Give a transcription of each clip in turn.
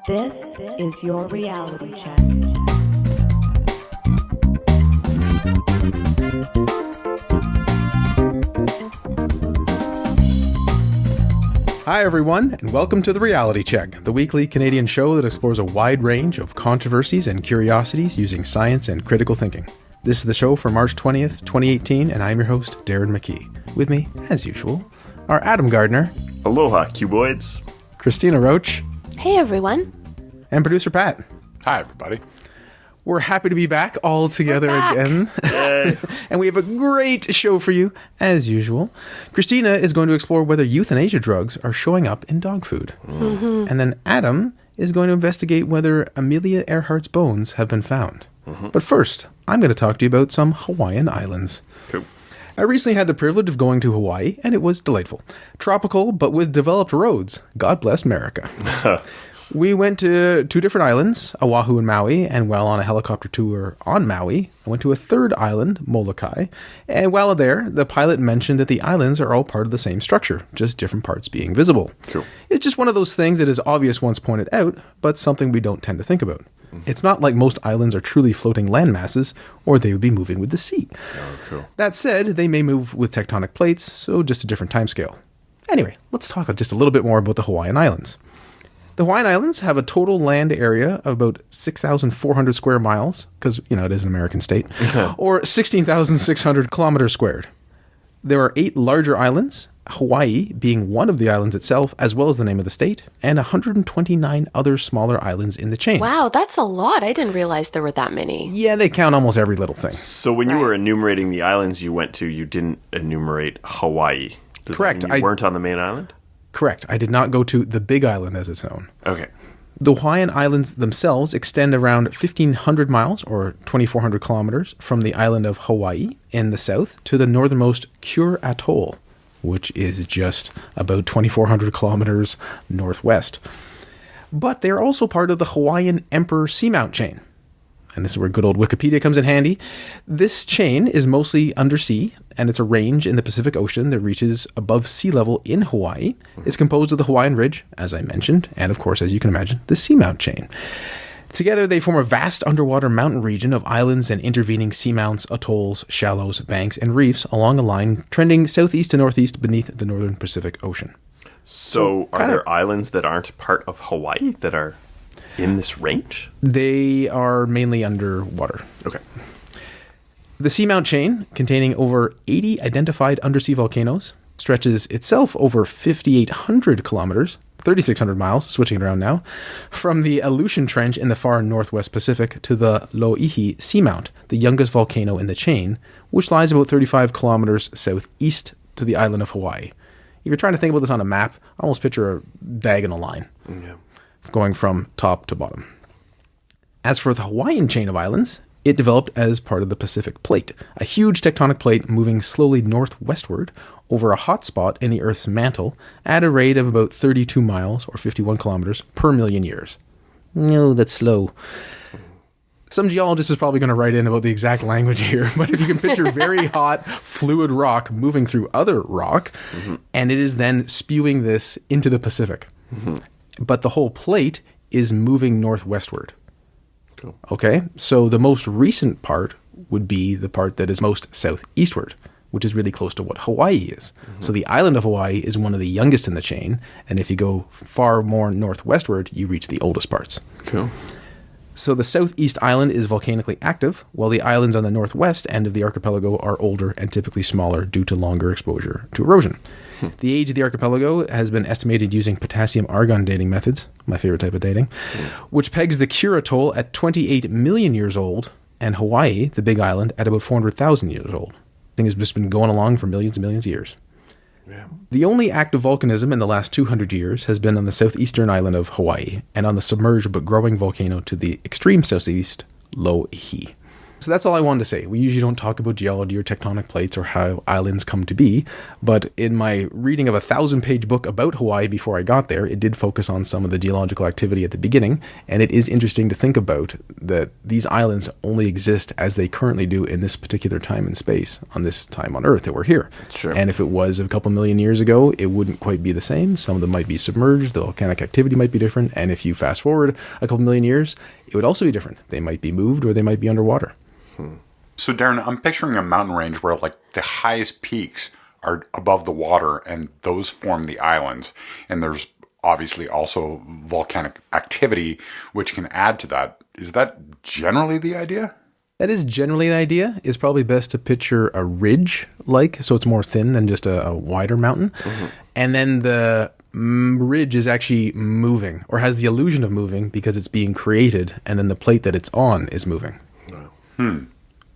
This is your reality check. Hi everyone, and welcome to The Reality Check, the weekly Canadian show that explores a wide range of controversies and curiosities using science and critical thinking. This is the show for March 20th, 2018, and I'm your host, Darren McKee. With me, as usual, are Adam Gardner. Aloha, cuboids. Cristina Roach. Hey everyone. And producer Pat. Hi everybody. We're happy to be back all together again. Yay. And we have a great show for you, as usual. Cristina is going to explore whether euthanasia drugs are showing up in dog food. Mm-hmm. And then Adam is going to investigate whether Amelia Earhart's bones have been found. Mm-hmm. But first, I'm going to talk to you about some Hawaiian islands. Cool. I recently had the privilege of going to Hawaii, and it was delightful. Tropical, but with developed roads. God bless America. We went to two different islands, Oahu and Maui, and while on a helicopter tour on Maui, I went to a third island, Molokai, and while there, the pilot mentioned that the islands are all part of the same structure, just different parts being visible. Cool. It's just one of those things that is obvious once pointed out, but something we don't tend to think about. It's not like most islands are truly floating land masses, or they would be moving with the sea. Oh, cool. That said, they may move with tectonic plates, so just a different timescale. Anyway, let's talk just a little bit more about the Hawaiian Islands. The Hawaiian Islands have a total land area of about 6,400 square miles, because, it is an American state, or 16,600 kilometers squared. There are 8 larger islands, Hawaii being one of the islands itself, as well as the name of the state, and 129 other smaller islands in the chain. Wow, that's a lot. I didn't realize there were that many. Yeah, they count almost every little thing. So when you were enumerating the islands you went to, you didn't enumerate Hawaii. Does Correct. That mean you weren't on the main island? Correct. I did not go to the Big Island as it's known. Okay. The Hawaiian Islands themselves extend around 1,500 miles, or 2,400 kilometers, from the island of Hawaii in the south to the northernmost Kure Atoll, which is just about 2,400 kilometers northwest. But they are also part of the Hawaiian Emperor Seamount chain. And this is where good old Wikipedia comes in handy. This chain is mostly undersea, and it's a range in the Pacific Ocean that reaches above sea level in Hawaii. It's composed of the Hawaiian Ridge, as I mentioned, and of course, as you can imagine, the Seamount chain. Together, they form a vast underwater mountain region of islands and intervening seamounts, atolls, shallows, banks, and reefs along a line trending southeast to northeast beneath the northern Pacific Ocean. So are there islands that aren't part of Hawaii that are in this range? They are mainly underwater. Okay. The Seamount chain, containing over 80 identified undersea volcanoes, stretches itself over 5,800 kilometers, 3,600 miles, switching it around now, from the Aleutian Trench in the far northwest Pacific to the Loihi Seamount, the youngest volcano in the chain, which lies about 35 kilometers southeast to the island of Hawaii. If you're trying to think about this on a map, I almost picture a diagonal line. Yeah. Going from top to bottom. As for the Hawaiian chain of islands, it developed as part of the Pacific Plate, a huge tectonic plate moving slowly northwestward over a hot spot in the Earth's mantle at a rate of about 32 miles or 51 kilometers per million years. No, that's slow. Some geologist is probably going to write in about the exact language here, but if you can picture very hot, fluid rock moving through other rock, and it is then spewing this into the Pacific. But the whole plate is moving northwestward. Cool. Okay, so the most recent part would be the part that is most southeastward, which is really close to what Hawaii is. So the island of Hawaii is one of the youngest in the chain, and if you go far more northwestward, you reach the oldest parts. Cool. So the southeast island is volcanically active, while the islands on the northwest end of the archipelago are older and typically smaller due to longer exposure to erosion. The age of the archipelago has been estimated using potassium-argon dating methods, my favorite type of dating, which pegs the Kure Atoll at 28 million years old, and Hawaii, the big island, at about 400,000 years old. The thing has just been going along for millions and millions of years. Yeah. The only active volcanism in the last 200 years has been on the southeastern island of Hawaii, and on the submerged but growing volcano to the extreme southeast, Loihi. So that's all I wanted to say. We usually don't talk about geology or tectonic plates or how islands come to be, but in my reading of a 1,000-page book about Hawaii before I got there, it did focus on some of the geological activity at the beginning, and it is interesting to think about that these islands only exist as they currently do in this particular time and space, on this time on Earth that we're here. Sure. And if it was a couple million years ago, it wouldn't quite be the same. Some of them might be submerged, the volcanic activity might be different, and if you fast forward a couple million years, it would also be different. They might be moved or they might be underwater. So, Darren, I'm picturing a mountain range where like the highest peaks are above the water and those form the islands. And there's obviously also volcanic activity, which can add to that. Is that generally the idea? That is generally the idea. It's probably best to picture a ridge, so it's more thin than just a wider mountain. Mm-hmm. And then the ridge is actually moving, or has the illusion of moving because it's being created, and then the plate that it's on is moving.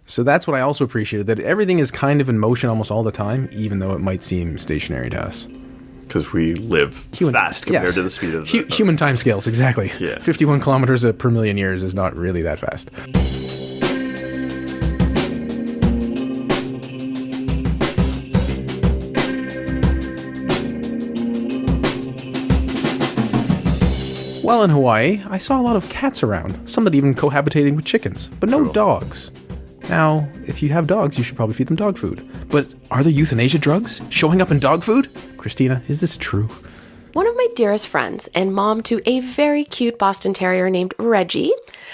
So that's what I also appreciated, that everything is kind of in motion almost all the time, even though it might seem stationary to us. Because we live fast compared to the speed of human time scales, exactly. Yeah. 51 kilometers per million years is not really that fast. While in Hawaii, I saw a lot of cats around, some that even cohabitating with chickens, but no dogs. Now, if you have dogs, you should probably feed them dog food. But are there euthanasia drugs showing up in dog food? Cristina, is this true? One of my dearest friends and mom to a very cute Boston Terrier named Reggie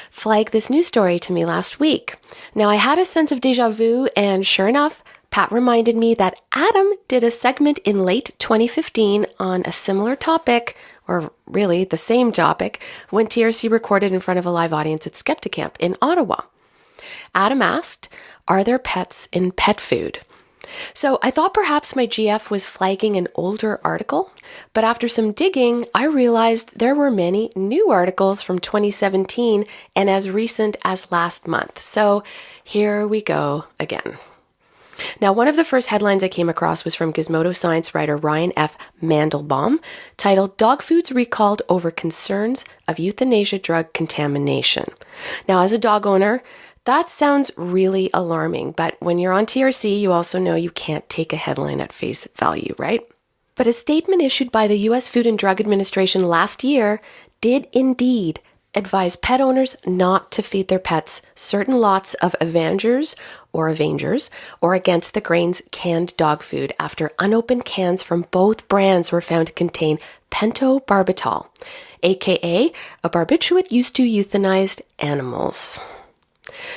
flagged this news story to me last week. Now, I had a sense of deja vu, and sure enough, Pat reminded me that Adam did a segment in late 2015 on a similar topic, or really the same topic, when TRC recorded in front of a live audience at Skepticamp in Ottawa. Adam asked, are there pets in pet food? So I thought perhaps my GF was flagging an older article, but after some digging, I realized there were many new articles from 2017 and as recent as last month. So here we go again. Now, one of the first headlines I came across was from Gizmodo science writer Ryan F. Mandelbaum, titled Dog Foods Recalled Over Concerns of Euthanasia Drug Contamination. Now, as a dog owner, that sounds really alarming, but when you're on TRC, you also know you can't take a headline at face value, right? But a statement issued by the U.S. Food and Drug Administration last year did indeed advise pet owners not to feed their pets certain lots of Avengers or against the grains canned dog food after unopened cans from both brands were found to contain pentobarbital, aka a barbiturate used to euthanize animals.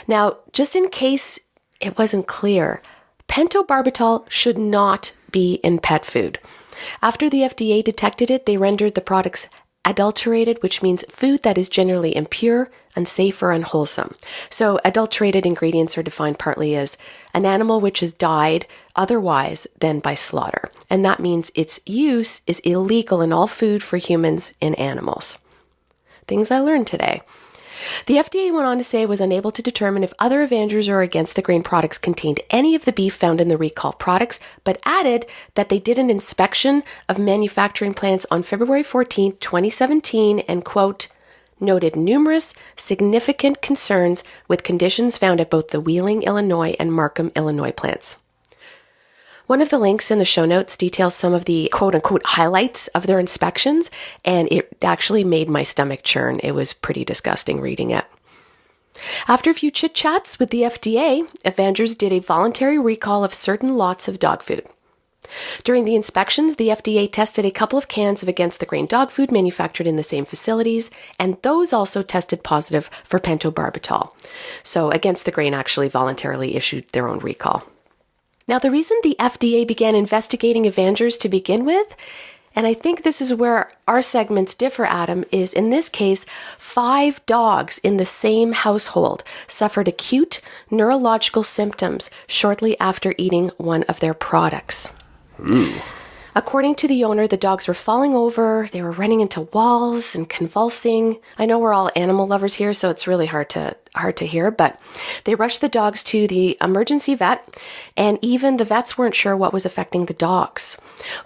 Now, just in case it wasn't clear, pentobarbital should not be in pet food. After the FDA detected it, they rendered the products adulterated, which means food that is generally impure, unsafe, or unwholesome. So adulterated ingredients are defined partly as an animal which has died otherwise than by slaughter. And that means its use is illegal in all food for humans and animals. Things I learned today. The FDA went on to say it was unable to determine if other Avengers or against the grain products contained any of the beef found in the recall products, but added that they did an inspection of manufacturing plants on February 14, 2017, and, quote, noted numerous significant concerns with conditions found at both the Wheeling, Illinois and Markham, Illinois plants. One of the links in the show notes details some of the quote-unquote highlights of their inspections, and it actually made my stomach churn. It was pretty disgusting reading it. After a few chit-chats with the FDA, Avengers did a voluntary recall of certain lots of dog food. During the inspections, the FDA tested a couple of cans of against-the-grain dog food manufactured in the same facilities, and those also tested positive for pentobarbital. So Against the Grain actually voluntarily issued their own recall. Now, the reason the FDA began investigating Avengers to begin with, and I think this is where our segments differ, Adam, is in this case, 5 dogs in the same household suffered acute neurological symptoms shortly after eating one of their products. Ooh. According to the owner, the dogs were falling over, they were running into walls and convulsing. I know we're all animal lovers here, so it's really hard to hear, but they rushed the dogs to the emergency vet, and even the vets weren't sure what was affecting the dogs.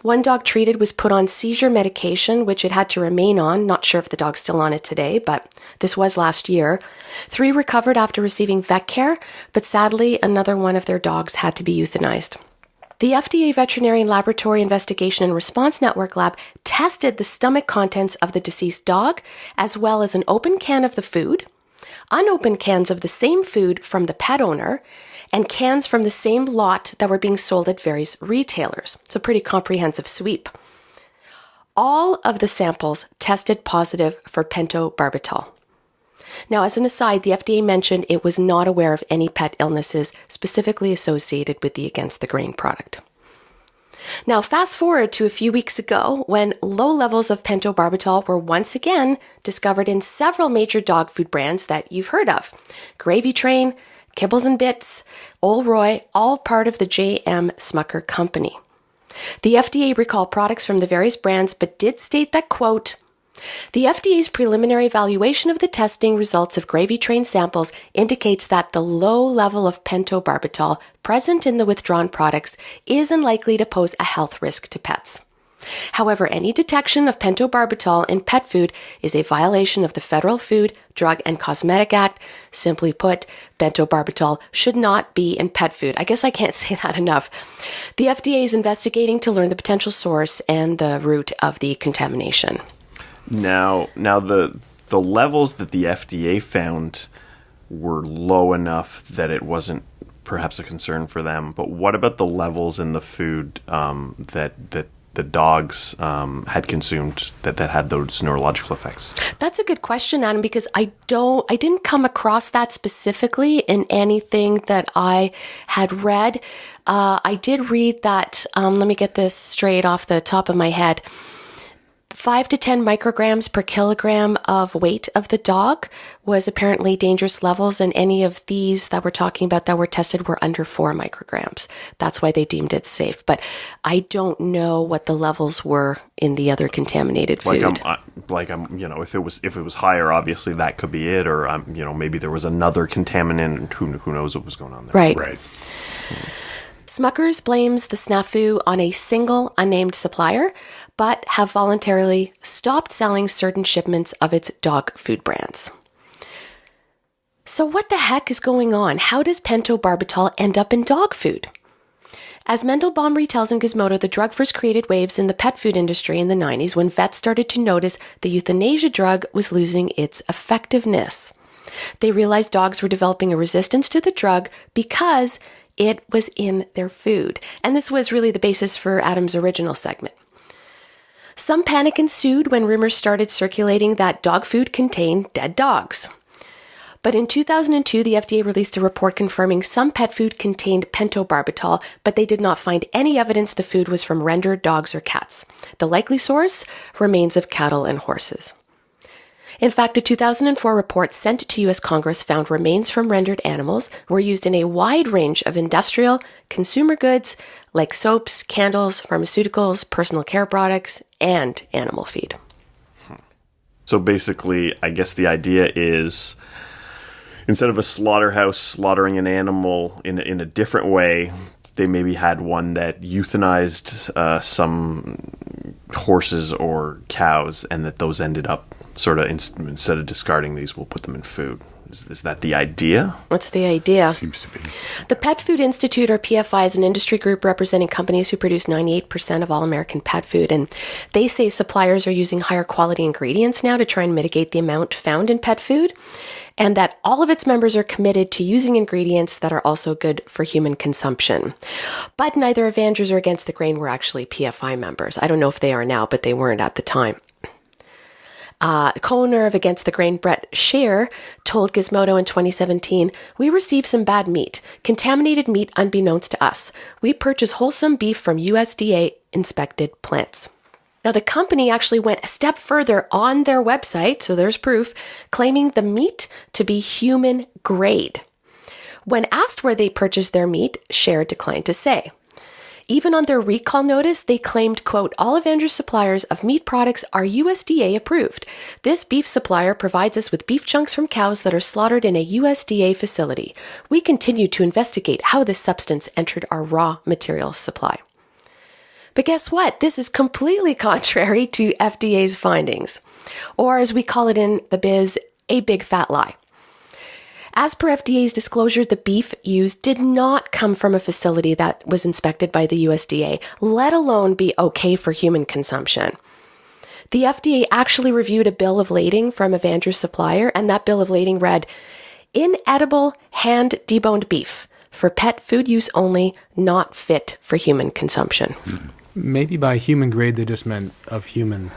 One dog treated was put on seizure medication, which it had to remain on. Not sure if the dog's still on it today, but this was last year. 3 recovered after receiving vet care, but sadly, another one of their dogs had to be euthanized. The FDA Veterinary Laboratory Investigation and Response Network lab tested the stomach contents of the deceased dog, as well as an open can of the food, unopened cans of the same food from the pet owner, and cans from the same lot that were being sold at various retailers. It's a pretty comprehensive sweep. All of the samples tested positive for pentobarbital. Now, as an aside, the FDA mentioned it was not aware of any pet illnesses specifically associated with the Against the Grain product. Now, fast forward to a few weeks ago when low levels of pentobarbital were once again discovered in several major dog food brands that you've heard of. Gravy Train, Kibbles and Bits, Ol' Roy, all part of the J.M. Smucker Company. The FDA recalled products from the various brands, but did state that, quote, the FDA's preliminary evaluation of the testing results of Gravy Train samples indicates that the low level of pentobarbital present in the withdrawn products is unlikely to pose a health risk to pets. However, any detection of pentobarbital in pet food is a violation of the Federal Food, Drug, and Cosmetic Act. Simply put, pentobarbital should not be in pet food. I guess I can't say that enough. The FDA is investigating to learn the potential source and the root of the contamination. Now the levels that the FDA found were low enough that it wasn't perhaps a concern for them. But what about the levels in the food that the dogs had consumed that had those neurological effects? That's a good question, Adam, because I didn't come across that specifically in anything that I had read. I did read that. Let me get this straight off the top of my head. 5 to 10 micrograms per kilogram of weight of the dog was apparently dangerous levels, and any of these that we're talking about that were tested were under 4 micrograms. That's why they deemed it safe. But I don't know what the levels were in the other contaminated food. If it was higher, obviously that could be it, or maybe there was another contaminant. Who knows what was going on there? Right. Smucker's blames the snafu on a single unnamed supplier, but have voluntarily stopped selling certain shipments of its dog food brands. So what the heck is going on? How does pentobarbital end up in dog food? As Mendelbaum retells in Gizmodo, the drug first created waves in the pet food industry in the 90s when vets started to notice the euthanasia drug was losing its effectiveness. They realized dogs were developing a resistance to the drug because it was in their food. And this was really the basis for Adam's original segment. Some panic ensued when rumors started circulating that dog food contained dead dogs. But in 2002, the FDA released a report confirming some pet food contained pentobarbital, but they did not find any evidence the food was from rendered dogs or cats. The likely source, remains of cattle and horses. In fact, a 2004 report sent to U.S. Congress found remains from rendered animals were used in a wide range of industrial, consumer goods like soaps, candles, pharmaceuticals, personal care products, and animal feed. So basically, I guess the idea is instead of a slaughterhouse slaughtering an animal in a different way, they maybe had one that euthanized some horses or cows, and that those ended up sort of, instead of discarding these, we'll put them in food. Is that the idea? What's the idea? Seems to be. The Pet Food Institute, or PFI, is an industry group representing companies who produce 98% of all American pet food. And they say suppliers are using higher quality ingredients now to try and mitigate the amount found in pet food, and that all of its members are committed to using ingredients that are also good for human consumption. But neither Avengers or Against the Grain were actually PFI members. I don't know if they are now, but they weren't at the time. Co-owner of Against the Grain, Brett Scheer, told Gizmodo in 2017, "We received some bad meat, contaminated meat unbeknownst to us. We purchase wholesome beef from USDA-inspected plants." Now, the company actually went a step further on their website, so there's proof, claiming the meat to be human grade. When asked where they purchased their meat, Scheer declined to say. Even on their recall notice, they claimed, quote, all of Andrew's suppliers of meat products are USDA approved. This beef supplier provides us with beef chunks from cows that are slaughtered in a USDA facility. We continue to investigate how this substance entered our raw material supply. But guess what? This is completely contrary to FDA's findings, or as we call it in the biz, a big fat lie. As per FDA's disclosure, the beef used did not come from a facility that was inspected by the USDA, let alone be okay for human consumption. The FDA actually reviewed a bill of lading from Evandrew's supplier, and that bill of lading read, inedible hand deboned beef for pet food use only, not fit for human consumption. Maybe by human grade, they just meant of human.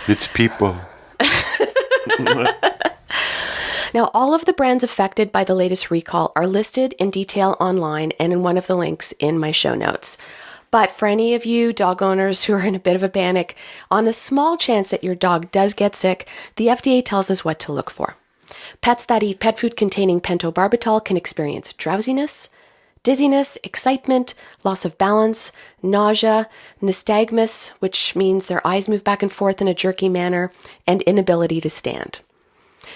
It's people. Now, all of the brands affected by the latest recall are listed in detail online and in one of the links in my show notes. But for any of you dog owners who are in a bit of a panic, on the small chance that your dog does get sick, the FDA tells us what to look for. Pets that eat pet food containing pentobarbital can experience drowsiness, dizziness, excitement, loss of balance, nausea, nystagmus, which means their eyes move back and forth in a jerky manner, and inability to stand.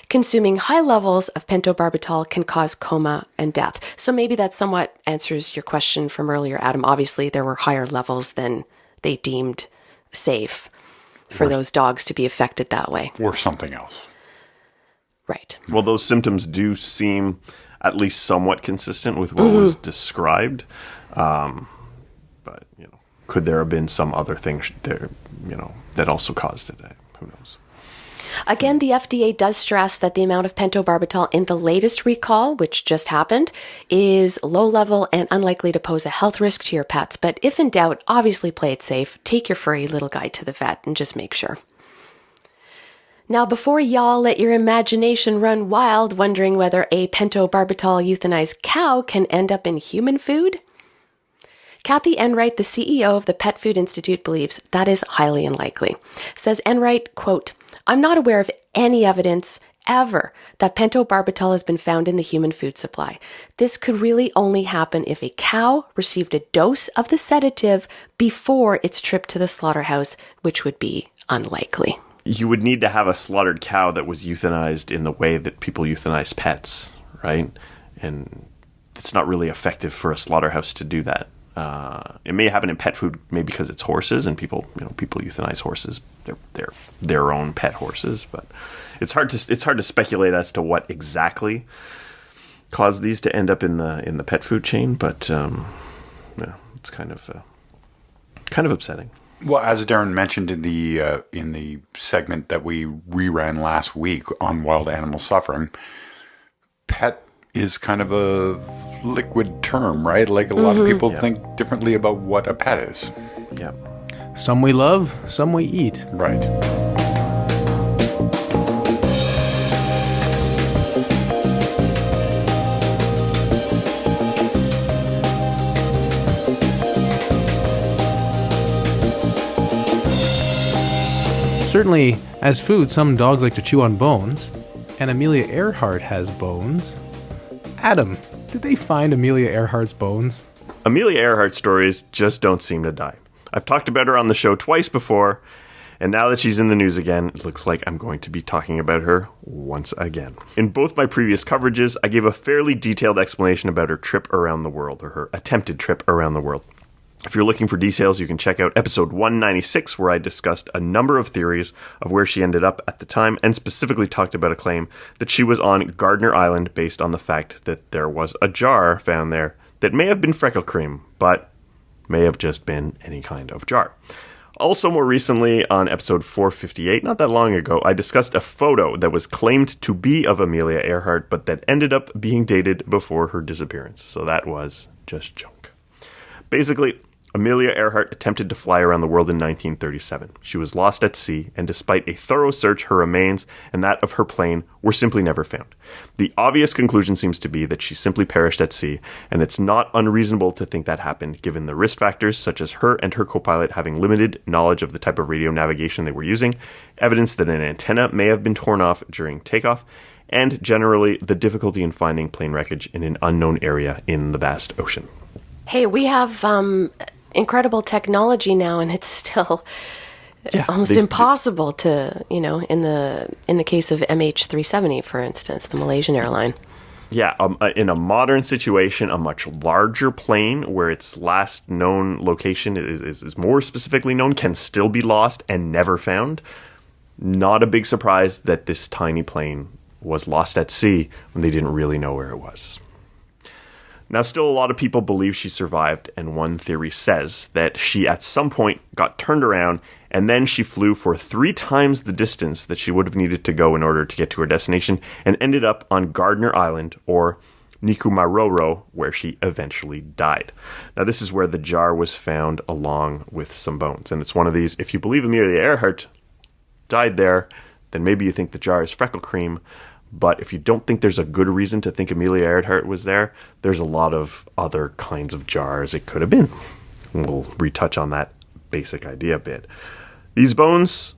Consuming high levels of pentobarbital can cause coma and death. So maybe that somewhat answers your question from earlier, Adam. Obviously, there were higher levels than they deemed safe for those dogs to be affected that way. Or something else. Right. Well, those symptoms do seem at least somewhat consistent with what was described. But, could there have been some other thing there, that also caused it? Who knows? Again, the FDA does stress that the amount of pentobarbital in the latest recall, which just happened, is low level and unlikely to pose a health risk to your pets. But if in doubt, obviously play it safe. Take your furry little guy to the vet and just make sure. Now, before y'all let your imagination run wild wondering whether a pentobarbital euthanized cow can end up in human food, Kathy Enright, the CEO of the Pet Food Institute, believes that is highly unlikely. Says Enright, quote, I'm not aware of any evidence ever that pentobarbital has been found in the human food supply. This could really only happen if a cow received a dose of the sedative before its trip to the slaughterhouse, which would be unlikely. You would need to have a slaughtered cow that was euthanized in the way that people euthanize pets, right? And it's not really effective for a slaughterhouse to do that. It may happen in pet food, maybe because it's horses, and people euthanize horses. They're their own pet horses, but it's hard to speculate as to what exactly caused these to end up in the pet food chain. But it's kind of upsetting. Well, as Darren mentioned in the segment that we reran last week on wild animal suffering, pet is kind of a liquid term, right? Like a lot of people think differently about what a pet is. Yeah. Some we love, some we eat. Right. Certainly, as food, some dogs like to chew on bones, and Amelia Earhart has bones. Adam, did they find Amelia Earhart's bones? Amelia Earhart stories just don't seem to die. I've talked about her on the show twice before, and now that she's in the news again, it looks like I'm going to be talking about her once again. In both my previous coverages, I gave a fairly detailed explanation about her trip around the world, or her attempted trip around the world. If you're looking for details, you can check out episode 196, where I discussed a number of theories of where she ended up at the time, and specifically talked about a claim that she was on Gardner Island based on the fact that there was a jar found there that may have been freckle cream, but may have just been any kind of jar. Also, more recently, on episode 458, not that long ago, I discussed a photo that was claimed to be of Amelia Earhart, but that ended up being dated before her disappearance. So that was just junk. Basically, Amelia Earhart attempted to fly around the world in 1937. She was lost at sea, and despite a thorough search, her remains and that of her plane were simply never found. The obvious conclusion seems to be that she simply perished at sea, and it's not unreasonable to think that happened, given the risk factors such as her and her co-pilot having limited knowledge of the type of radio navigation they were using, evidence that an antenna may have been torn off during takeoff, and generally the difficulty in finding plane wreckage in an unknown area in the vast ocean. Hey, we have incredible technology now, and it's still almost impossible to, in the case of MH370, for instance, the Malaysian airline. Yeah, in a modern situation, a much larger plane where its last known location is more specifically known can still be lost and never found. Not a big surprise that this tiny plane was lost at sea when they didn't really know where it was. Now, still a lot of people believe she survived, and one theory says that she at some point got turned around and then she flew for 3 times the distance that she would have needed to go in order to get to her destination and ended up on Gardner Island, or Nikumaroro, where she eventually died. Now, this is where the jar was found along with some bones, and it's one of these, if you believe Amelia Earhart died there, then maybe you think the jar is freckle cream. But if you don't think there's a good reason to think Amelia Earhart was there, there's a lot of other kinds of jars it could have been. We'll retouch on that basic idea a bit. These bones,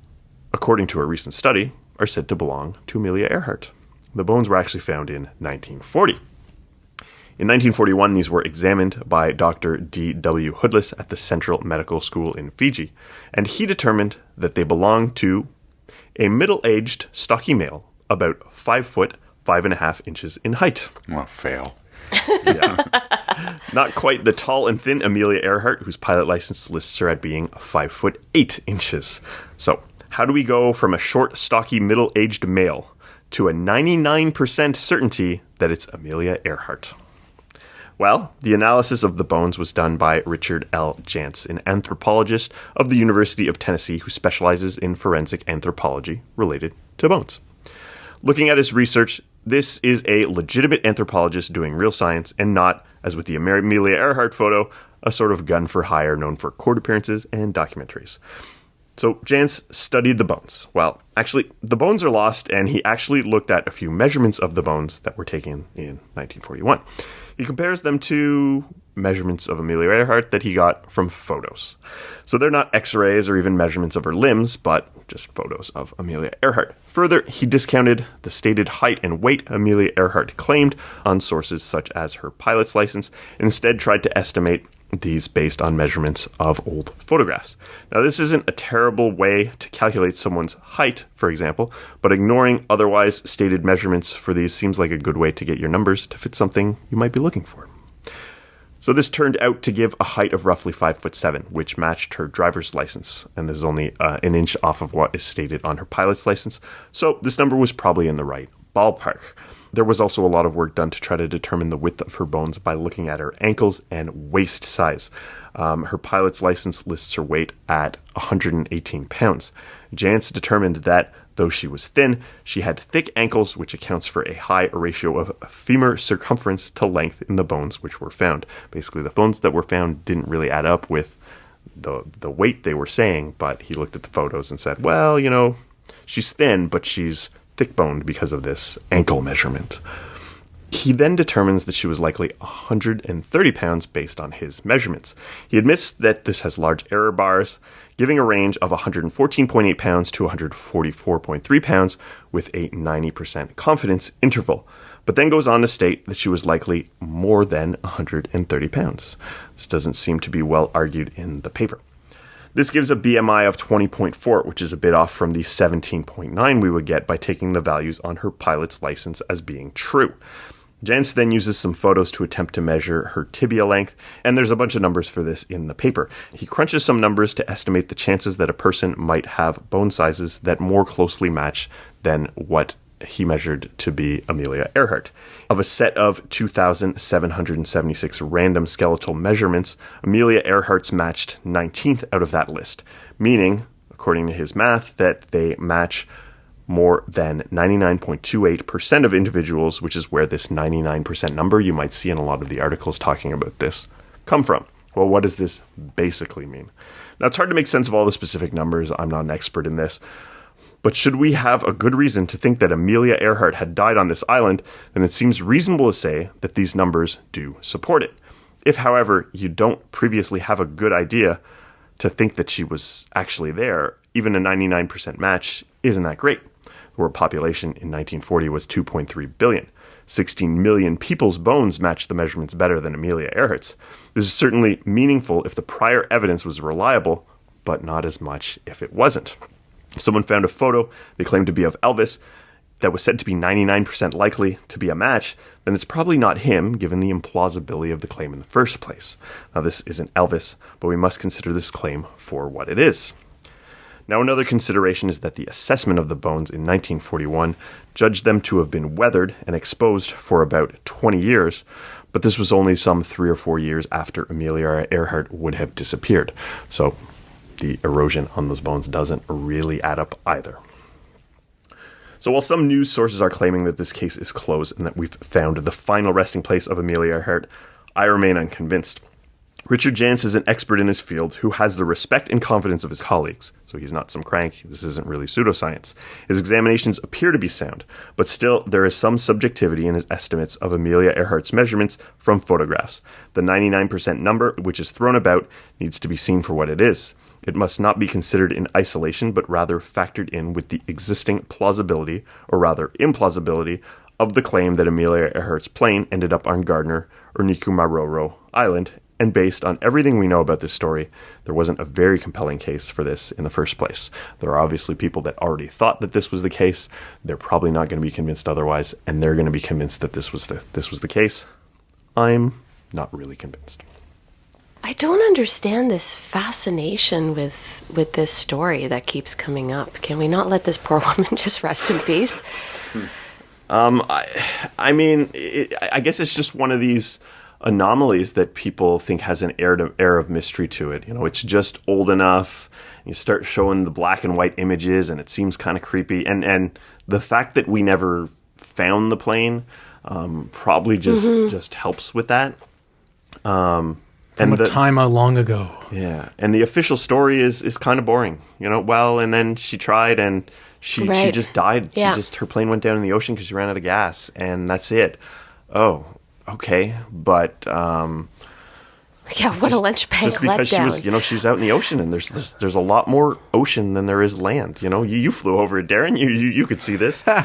according to a recent study, are said to belong to Amelia Earhart. The bones were actually found in 1940. In 1941, these were examined by Dr. D.W. Hoodless at the Central Medical School in Fiji, and he determined that they belonged to a middle-aged, stocky male, about 5 foot, 5.5 inches in height. Well, fail. Yeah. Not quite the tall and thin Amelia Earhart, whose pilot license lists her at being 5 foot 8 inches. So, how do we go from a short, stocky, middle-aged male to a 99% certainty that it's Amelia Earhart? Well, the analysis of the bones was done by Richard L. Jantz, an anthropologist of the University of Tennessee who specializes in forensic anthropology related to bones. Looking at his research, this is a legitimate anthropologist doing real science and not, as with the Amelia Earhart photo, a sort of gun for hire known for court appearances and documentaries. So Jantz studied the bones. Well, actually, the bones are lost, and he actually looked at a few measurements of the bones that were taken in 1941. He compares them to measurements of Amelia Earhart that he got from photos. So they're not x-rays or even measurements of her limbs, but just photos of Amelia Earhart. Further, he discounted the stated height and weight Amelia Earhart claimed on sources such as her pilot's license, and instead tried to estimate these based on measurements of old photographs. Now, this isn't a terrible way to calculate someone's height, for example, but ignoring otherwise stated measurements for these seems like a good way to get your numbers to fit something you might be looking for. So this turned out to give a height of roughly 5'7", which matched her driver's license, and this is only an inch off of what is stated on her pilot's license, so this number was probably in the right ballpark. There was also a lot of work done to try to determine the width of her bones by looking at her ankles and waist size. Her pilot's license lists her weight at 118 pounds. Jantz determined that, though she was thin, she had thick ankles, which accounts for a high ratio of femur circumference to length in the bones which were found. Basically, the bones that were found didn't really add up with the weight they were saying, but he looked at the photos and said, well, she's thin, but she's thick-boned because of this ankle measurement. He then determines that she was likely 130 pounds based on his measurements. He admits that this has large error bars, giving a range of 114.8 pounds to 144.3 pounds with a 90% confidence interval, but then goes on to state that she was likely more than 130 pounds. This doesn't seem to be well argued in the paper. This gives a BMI of 20.4, which is a bit off from the 17.9 we would get by taking the values on her pilot's license as being true. Jantz then uses some photos to attempt to measure her tibia length, and there's a bunch of numbers for this in the paper. He crunches some numbers to estimate the chances that a person might have bone sizes that more closely match than what he measured to be Amelia Earhart. Of a set of 2,776 random skeletal measurements, Amelia Earhart's matched 19th out of that list, meaning, according to his math, that they match more than 99.28% of individuals, which is where this 99% number you might see in a lot of the articles talking about this come from. Well, what does this basically mean? Now, it's hard to make sense of all the specific numbers. I'm not an expert in this. But should we have a good reason to think that Amelia Earhart had died on this island, then it seems reasonable to say that these numbers do support it. If, however, you don't previously have a good idea to think that she was actually there, even a 99% match isn't that great. The world population in 1940 was 2.3 billion. 16 million people's bones matched the measurements better than Amelia Earhart's. This is certainly meaningful if the prior evidence was reliable, but not as much if it wasn't. If someone found a photo they claimed to be of Elvis that was said to be 99% likely to be a match, then it's probably not him, given the implausibility of the claim in the first place. Now, this isn't Elvis, but we must consider this claim for what it is. Now, another consideration is that the assessment of the bones in 1941 judged them to have been weathered and exposed for about 20 years, but this was only some 3 or 4 years after Amelia Earhart would have disappeared. So the erosion on those bones doesn't really add up either. So while some news sources are claiming that this case is closed and that we've found the final resting place of Amelia Earhart, I remain unconvinced. Richard Jans is an expert in his field who has the respect and confidence of his colleagues. So he's not some crank. This isn't really pseudoscience. His examinations appear to be sound, but still there is some subjectivity in his estimates of Amelia Earhart's measurements from photographs. The 99% number, which is thrown about, needs to be seen for what it is. It must not be considered in isolation, but rather factored in with the existing plausibility, or rather implausibility, of the claim that Amelia Earhart's plane ended up on Gardner or Nikumaroro Island, and based on everything we know about this story, there wasn't a very compelling case for this in the first place. There are obviously people that already thought that this was the case. They're probably not going to be convinced otherwise, and they're going to be convinced that this was the case. I'm not really convinced. I don't understand this fascination with this story that keeps coming up. Can we not let this poor woman just rest in peace? I mean, I guess it's just one of these anomalies that people think has an air of mystery to it. You know, it's just old enough. You start showing the black and white images, and it seems kind of creepy. And the fact that we never found the plane probably just helps with that. From a time long ago. Yeah, and the official story is kind of boring. You know, well, and then she tried and she just died. Yeah. Her plane went down in the ocean because she ran out of gas, and that's it. Oh, okay, but yeah, what a lunch bag just because letdown. she was out in the ocean, and there's a lot more ocean than there is land. You know, you flew over it, Darren. You could see this. I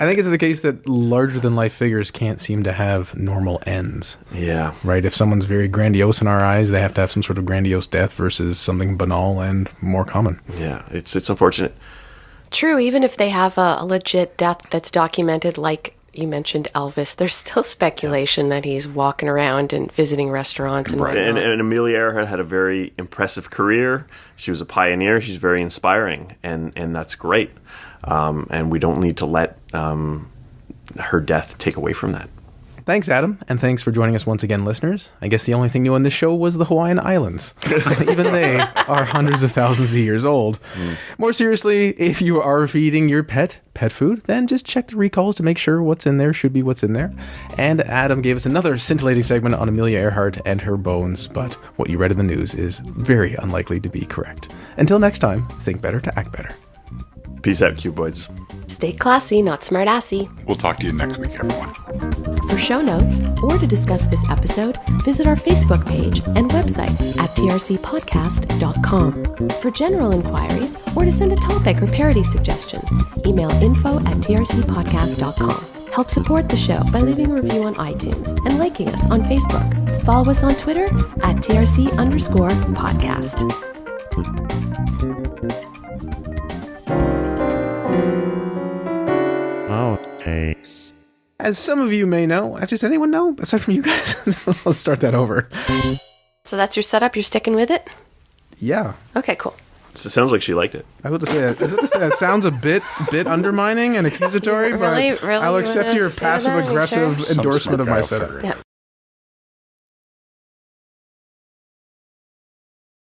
think it's the case that larger than life figures can't seem to have normal ends. Yeah, right. If someone's very grandiose in our eyes, they have to have some sort of grandiose death versus something banal and more common. Yeah, it's unfortunate. True, even if they have a legit death that's documented, like you mentioned Elvis, there's still speculation that he's walking around and visiting restaurants and whatnot. And Amelia Earhart had a very impressive career. She was a pioneer. She's very inspiring, and that's great. And we don't need to let her death take away from that. Thanks, Adam, and thanks for joining us once again, listeners. I guess the only thing new on this show was the Hawaiian Islands. Even they are hundreds of thousands of years old. More seriously, if you are feeding your pet food, then just check the recalls to make sure what's in there should be what's in there. And Adam gave us another scintillating segment on Amelia Earhart and her bones, but what you read in the news is very unlikely to be correct. Until next time, think better to act better. Peace out, cuboids. Stay classy, not smart-assy. We'll talk to you next week, everyone. For show notes or to discuss this episode, visit our Facebook page and website at trcpodcast.com. For general inquiries or to send a topic or parody suggestion, email info@trcpodcast.com. Help support the show by leaving a review on iTunes and liking us on Facebook. Follow us on Twitter at TRC_podcast. Outtakes. As some of you may know, does anyone know, aside from you guys? Let's start that over. So that's your setup? You're sticking with it? Yeah. Okay, cool. So it sounds like she liked it. I was about to say that sounds a bit undermining and accusatory, Really? but I'll accept your passive-aggressive Sure. endorsement of my Some smart setup. guy will Yeah. figure it out.